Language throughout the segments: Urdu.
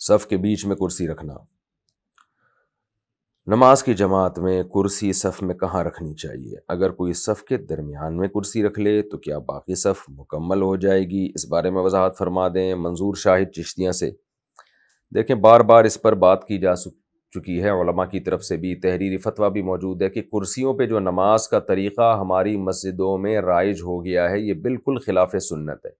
صف کے بیچ میں کرسی رکھنا. نماز کی جماعت میں کرسی صف میں کہاں رکھنی چاہیے؟ اگر کوئی صف کے درمیان میں کرسی رکھ لے تو کیا باقی صف مکمل ہو جائے گی؟ اس بارے میں وضاحت فرما دیں. منظور شاہد چشتیاں سے. دیکھیں بار بار اس پر بات کی جا چکی ہے، علماء کی طرف سے بھی تحریری فتویٰ بھی موجود ہے کہ کرسیوں پہ جو نماز کا طریقہ ہماری مسجدوں میں رائج ہو گیا ہے یہ بالکل خلاف سنت ہے.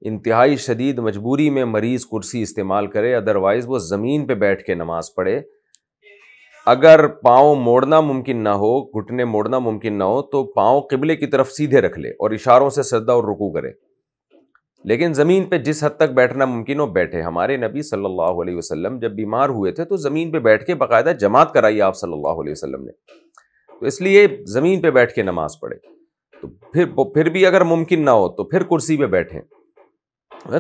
انتہائی شدید مجبوری میں مریض کرسی استعمال کرے، ادروائز وہ زمین پہ بیٹھ کے نماز پڑھے. اگر پاؤں موڑنا ممکن نہ ہو، گھٹنے موڑنا ممکن نہ ہو تو پاؤں قبلے کی طرف سیدھے رکھ لے اور اشاروں سے سجدہ اور رکوع کرے. لیکن زمین پہ جس حد تک بیٹھنا ممکن ہو بیٹھے. ہمارے نبی صلی اللہ علیہ وسلم جب بیمار ہوئے تھے تو زمین پہ بیٹھ کے باقاعدہ جماعت کرائی آپ صلی اللہ علیہ وسلم نے، تو اس لیے زمین پہ بیٹھ کے نماز پڑھے. تو پھر بھی اگر ممکن نہ ہو تو پھر کرسی پہ بیٹھیں.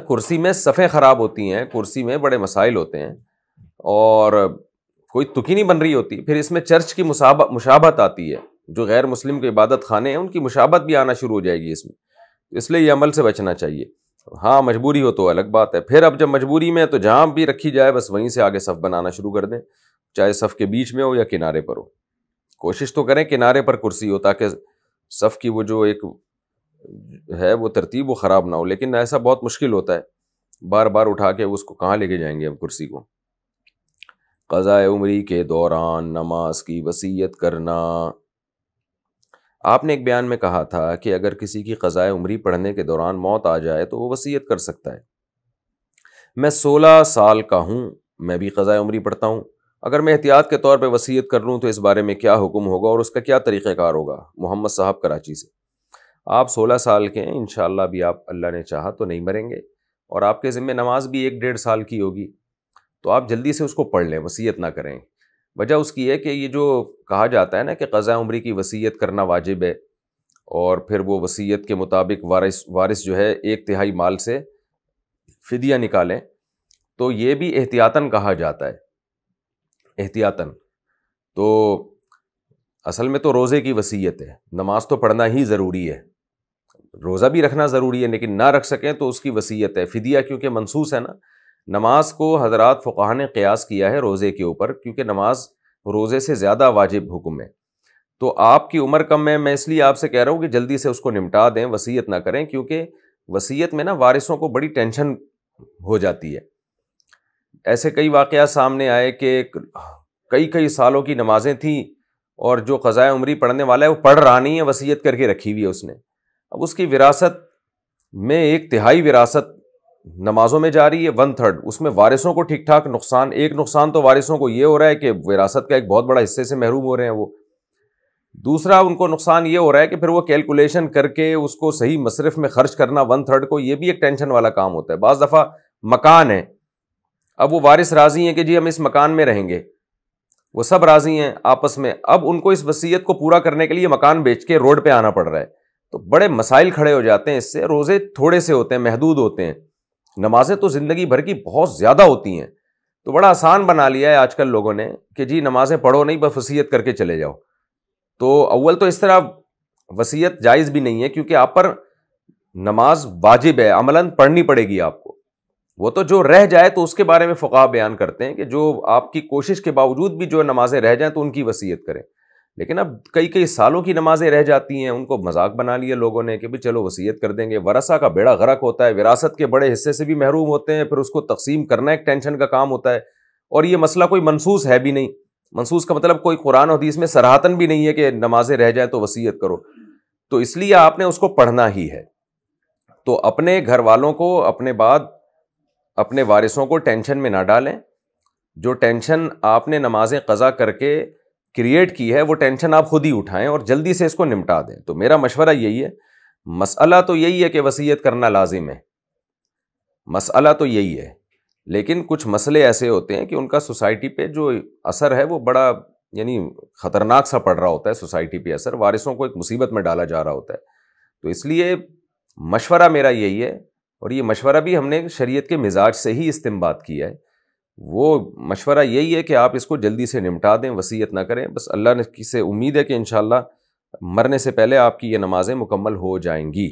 کرسی میں صفیں خراب ہوتی ہیں، کرسی میں بڑے مسائل ہوتے ہیں اور کوئی تکی نہیں بن رہی ہوتی. پھر اس میں چرچ کی مشابہت آتی ہے، جو غیر مسلم کے عبادت خانے ہیں ان کی مشابہت بھی آنا شروع ہو جائے گی اس میں. اس لیے یہ عمل سے بچنا چاہیے. ہاں مجبوری ہو تو الگ بات ہے. پھر اب جب مجبوری میں تو جہاں بھی رکھی جائے بس وہیں سے آگے صف بنانا شروع کر دیں، چاہے صف کے بیچ میں ہو یا کنارے پر ہو. کوشش تو کریں کنارے پر کرسی ہو تاکہ صف کی وہ جو ایک ہے وہ ترتیب وہ خراب نہ ہو. لیکن ایسا بہت مشکل ہوتا ہے، بار بار اٹھا کے اس کو کہاں لے کے جائیں گے ہم کرسی کو. قضاء عمری کے دوران نماز کی وصیت کرنا. آپ نے ایک بیان میں کہا تھا کہ اگر کسی کی قضاء عمری پڑھنے کے دوران موت آ جائے تو وہ وصیت کر سکتا ہے. میں 16 سال کا ہوں، میں بھی قضاء عمری پڑھتا ہوں. اگر میں احتیاط کے طور پہ وصیت کر لوں تو اس بارے میں کیا حکم ہوگا اور اس کا کیا طریقہ کار ہوگا؟ محمد صاحب کراچی سے. آپ 16 سال کے ہیں، انشاءاللہ بھی آپ اللہ نے چاہا تو نہیں مریں گے اور آپ کے ذمہ نماز بھی 1-1.5 سال کی ہوگی، تو آپ جلدی سے اس کو پڑھ لیں، وصیت نہ کریں. وجہ اس کی ہے کہ یہ جو کہا جاتا ہے نا کہ قضاء عمری کی وصیت کرنا واجب ہے اور پھر وہ وصیت کے مطابق وارث جو ہے 1/3 مال سے فدیہ نکالیں، تو یہ بھی احتیاطاً کہا جاتا ہے. احتیاطاً تو اصل میں تو روزے کی وصیت ہے، نماز تو پڑھنا ہی ضروری ہے، روزہ بھی رکھنا ضروری ہے، لیکن نہ رکھ سکیں تو اس کی وصیت ہے. فدیہ کیونکہ منسوس ہے نا، نماز کو حضرات فقہا نے قیاس کیا ہے روزے کے اوپر، کیونکہ نماز روزے سے زیادہ واجب حکم ہے. تو آپ کی عمر کم ہے، میں اس لیے آپ سے کہہ رہا ہوں کہ جلدی سے اس کو نمٹا دیں، وصیت نہ کریں، کیونکہ وصیت میں نا وارثوں کو بڑی ٹینشن ہو جاتی ہے. ایسے کئی واقعات سامنے آئے کہ کئی سالوں کی نمازیں تھیں اور جو قضاء عمری پڑھنے والا ہے وہ پڑھ رہا نہیں ہے، وصیت کر کے رکھی ہوئی ہے اس نے. اب اس کی وراثت میں 1/3 وراثت نمازوں میں جا رہی ہے، 1/3 اس میں وارثوں کو ٹھیک ٹھاک نقصان. ایک نقصان تو وارثوں کو یہ ہو رہا ہے کہ وراثت کا ایک بہت بڑا حصے سے محروم ہو رہے ہیں وہ. دوسرا ان کو نقصان یہ ہو رہا ہے کہ پھر وہ کیلکولیشن کر کے اس کو صحیح مصرف میں خرچ کرنا 1/3 کو، یہ بھی ایک ٹینشن والا کام ہوتا ہے. بعض دفعہ مکان ہے، اب وہ وارث راضی ہیں کہ جی ہم اس مکان میں رہیں گے، وہ سب راضی ہیں آپس میں، اب ان کو اس وصیت کو پورا کرنے کے لیے مکان بیچ کے روڈ پہ آنا پڑ رہا ہے، تو بڑے مسائل کھڑے ہو جاتے ہیں اس سے. روزے تھوڑے سے ہوتے ہیں، محدود ہوتے ہیں، نمازیں تو زندگی بھر کی بہت زیادہ ہوتی ہیں، تو بڑا آسان بنا لیا ہے آج کل لوگوں نے کہ جی نمازیں پڑھو نہیں، بس وصیت کر کے چلے جاؤ. تو اول تو اس طرح وصیت جائز بھی نہیں ہے، کیونکہ آپ پر نماز واجب ہے، عملاً پڑھنی پڑے گی آپ کو. وہ تو جو رہ جائے تو اس کے بارے میں فقہا بیان کرتے ہیں کہ جو آپ کی کوشش کے باوجود بھی جو نمازیں رہ جائیں تو ان کی وصیت کریں. لیکن اب کئی سالوں کی نمازیں رہ جاتی ہیں، ان کو مذاق بنا لیا لوگوں نے کہ بھی چلو وصیت کر دیں گے. ورثہ کا بیڑا غرق ہوتا ہے، وراثت کے بڑے حصے سے بھی محروم ہوتے ہیں، پھر اس کو تقسیم کرنا ایک ٹینشن کا کام ہوتا ہے. اور یہ مسئلہ کوئی منسوس ہے بھی نہیں، منسوس کا مطلب کوئی قرآن و حدیث میں صراحتاً بھی نہیں ہے کہ نمازیں رہ جائیں تو وصیت کرو. تو اس لیے آپ نے اس کو پڑھنا ہی ہے. تو اپنے گھر والوں کو اپنے بعد اپنے وارثوں کو ٹینشن میں نہ ڈالیں. جو ٹینشن آپ نے نمازیں قضا کر کے کریٹ کی ہے وہ ٹینشن آپ خود ہی اٹھائیں اور جلدی سے اس کو نمٹا دیں. تو میرا مشورہ یہی ہے، مسئلہ تو یہی ہے کہ وصیت کرنا لازم ہے، مسئلہ تو یہی ہے، لیکن کچھ مسئلے ایسے ہوتے ہیں کہ ان کا سوسائٹی پہ جو اثر ہے وہ بڑا یعنی خطرناک سا پڑ رہا ہوتا ہے. سوسائٹی پہ اثر وارثوں کو ایک مصیبت میں ڈالا جا رہا ہوتا ہے. تو اس لیے مشورہ میرا یہی ہے، اور یہ مشورہ بھی ہم نے شریعت کے مزاج سے ہی استنباط کیا ہے. وہ مشورہ یہی ہے کہ آپ اس کو جلدی سے نمٹا دیں، وصیت نہ کریں. بس اللہ نے سے امید ہے کہ انشاءاللہ مرنے سے پہلے آپ کی یہ نمازیں مکمل ہو جائیں گی.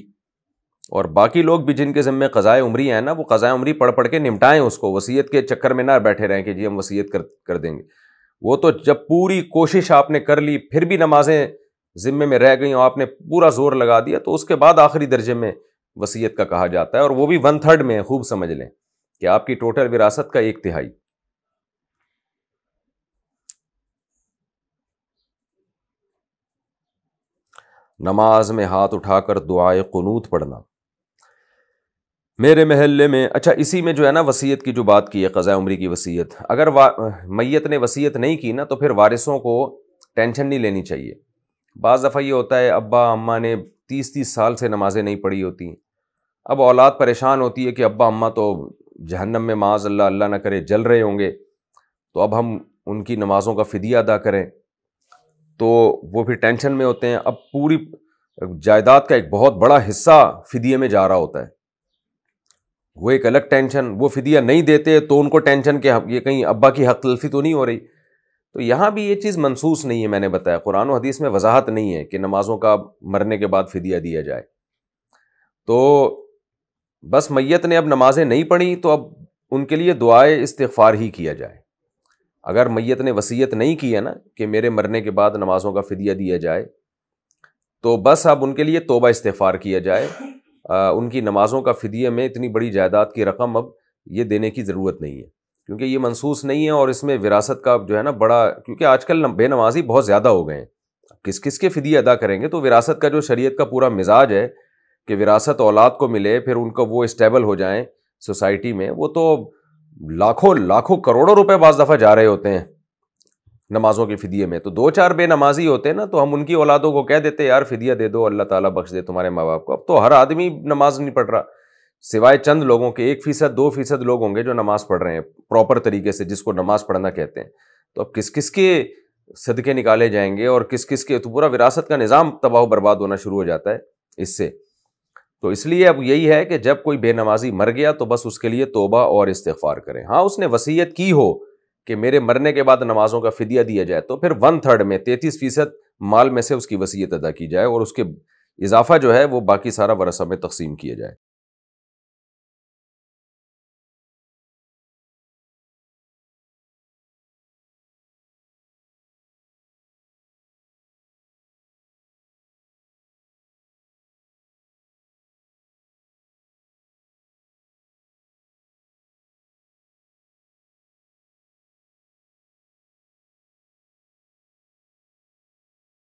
اور باقی لوگ بھی جن کے ذمے قضائے عمری ہیں نا، وہ قضائے عمری پڑھ پڑھ کے نمٹائیں اس کو، وصیت کے چکر میں نہ بیٹھے رہیں کہ جی ہم وصیت کر دیں گے۔ وہ تو جب پوری کوشش آپ نے کر لی پھر بھی نمازیں ذمے میں رہ گئیں اور آپ نے پورا زور لگا دیا، تو اس کے بعد آخری درجے میں وصیت کا کہا جاتا ہے، اور وہ بھی 1/3 میں، خوب سمجھ لیں کہ آپ کی ٹوٹل وراثت کا 1/3۔ نماز میں ہاتھ اٹھا کر دعائے قنوت پڑھنا۔ میرے محلے میں، اچھا اسی میں جو ہے نا وصیت کی جو بات کی ہے، قضاء عمری کی وصیت، اگر میت نے وصیت نہیں کی نا تو پھر وارثوں کو ٹینشن نہیں لینی چاہیے۔ بعض دفعہ یہ ہوتا ہے ابا اماں نے 30 سال سے نمازیں نہیں پڑھی ہوتی، اب اولاد پریشان ہوتی ہے کہ ابا اماں تو جہنم میں معاذ اللہ، اللہ نہ کرے، جل رہے ہوں گے، تو اب ہم ان کی نمازوں کا فدیہ ادا کریں، تو وہ پھر ٹینشن میں ہوتے ہیں۔ اب پوری جائیداد کا ایک بہت بڑا حصہ فدیے میں جا رہا ہوتا ہے، وہ ایک الگ ٹینشن۔ وہ فدیہ نہیں دیتے تو ان کو ٹینشن کہ یہ کہیں ابا کی حق تلفی تو نہیں ہو رہی۔ تو یہاں بھی یہ چیز منصوص نہیں ہے، میں نے بتایا قرآن و حدیث میں وضاحت نہیں ہے کہ نمازوں کا مرنے کے بعد فدیہ دیا جائے۔ تو بس میت نے اب نمازیں نہیں پڑھی تو اب ان کے لیے دعائے استغفار ہی کیا جائے۔ اگر میت نے وصیت نہیں کی ہے نا کہ میرے مرنے کے بعد نمازوں کا فدیہ دیا جائے، تو بس اب ان کے لیے توبہ استغفار کیا جائے۔ ان کی نمازوں کا فدیہ میں اتنی بڑی جائیداد کی رقم اب یہ دینے کی ضرورت نہیں ہے، کیونکہ یہ منصوص نہیں ہے، اور اس میں وراثت کا جو ہے نا بڑا، کیونکہ آج کل بے نمازی بہت زیادہ ہو گئے ہیں، کس کس کے فدیہ ادا کریں گے؟ تو وراثت کا جو شریعت کا پورا مزاج ہے کہ وراثت اولاد کو ملے، پھر ان کو وہ اسٹیبل ہو جائیں سوسائٹی میں، وہ تو لاکھوں کروڑوں روپے بعض دفعہ جا رہے ہوتے ہیں نمازوں کے فدیے میں۔ تو 2-4 بے نمازی ہوتے ہیں نا، تو ہم ان کی اولادوں کو کہہ دیتے یار فدیہ دے دو، اللہ تعالیٰ بخش دے تمہارے ماں باپ کو۔ اب تو ہر آدمی نماز نہیں پڑھ رہا، سوائے چند لوگوں کے، 1%, 2% لوگ ہوں گے جو نماز پڑھ رہے ہیں پراپر طریقے سے، جس کو نماز پڑھنا کہتے ہیں۔ تو اب کس کس کے صدقے نکالے جائیں گے، اور کس کس کے، تو پورا وراثت کا نظام تباہ و برباد ہونا شروع ہو جاتا ہے اس سے۔ تو اس لیے اب یہی ہے کہ جب کوئی بے نمازی مر گیا تو بس اس کے لیے توبہ اور استغفار کریں۔ ہاں اس نے وصیت کی ہو کہ میرے مرنے کے بعد نمازوں کا فدیہ دیا جائے، تو پھر 1/3 میں 33% مال میں سے اس کی وصیت ادا کی جائے، اور اس کے اضافہ جو ہے وہ باقی سارا ورثہ میں تقسیم کیا جائے۔